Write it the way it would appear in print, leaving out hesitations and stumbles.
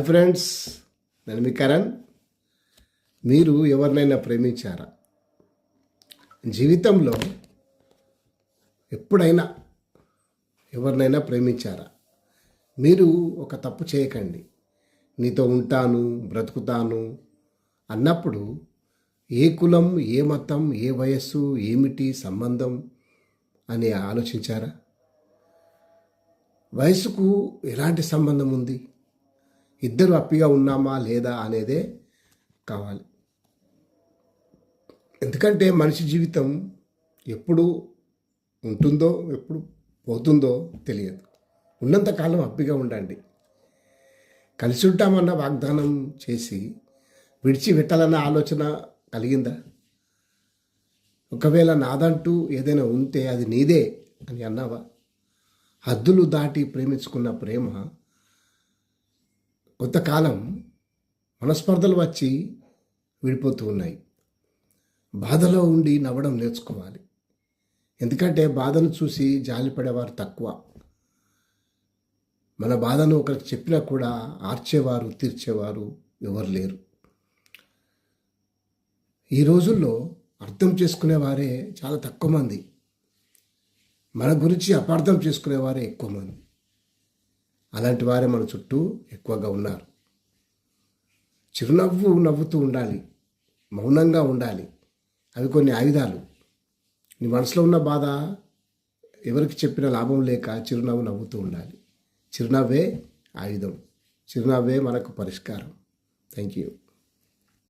Friends, నేను మీ కరణ్. మీరు ఎవరినైనా ప్రేమించారా? జీవితంలో ఎప్పుడైనా ఎవరినైనా ప్రేమించారా? మీరు ఒక తప్పు చేయకండి. నీతో ఉంటాను, బ్రతుకుతాను అన్నప్పుడు ఏ కులం, ఏ మతం, ఏ వయస్సు, ఏమిటి సంబంధం అని ఆలోచించారా? వయసుకు ఎలాంటి సంబంధం ఉంది? ఇద్దరు హ్యాపీగా ఉన్నామా లేదా అనేదే కావాలి. ఎందుకంటే మనిషి జీవితం ఎప్పుడు ఉంటుందో ఎప్పుడు పోతుందో తెలియదు. ఉన్నంతకాలం హ్యాపీగా ఉండండి. కలిసి ఉంటామన్న వాగ్దానం చేసి విడిచిపెట్టాలన్న ఆలోచన కలిగిందా? ఒకవేళ నాదంటూ ఏదైనా ఉంటే అది నీదే అని అన్నావా? హద్దులు దాటి ప్రేమించుకున్న ప్రేమ కొంతకాలం మనస్పర్ధలు వచ్చి విడిపోతూ ఉన్నాయి. బాధలో ఉండి నవ్వడం నేర్చుకోవాలి. ఎందుకంటే బాధను చూసి జాలిపడేవారు తక్కువ. మన బాధను ఒకరికి చెప్పినా కూడా ఆర్చేవారు, తీర్చేవారు ఎవరు లేరు. ఈ రోజుల్లో అర్థం చేసుకునేవారే చాలా తక్కువ మంది. మన గురించి అపార్థం చేసుకునేవారే ఎక్కువ మంది. అలాంటి వారే మన చుట్టూ ఎక్కువగా ఉన్నారు. చిరునవ్వు నవ్వుతూ ఉండాలి, మౌనంగా ఉండాలి. అవి కొన్ని ఆయుధాలు. నీ మనసులో ఉన్న బాధ ఎవరికి చెప్పిన లాభం లేక చిరునవ్వు నవ్వుతూ ఉండాలి. చిరునవ్వే ఆయుధం. చిరునవ్వే మనకు పరిష్కారం. Thank you.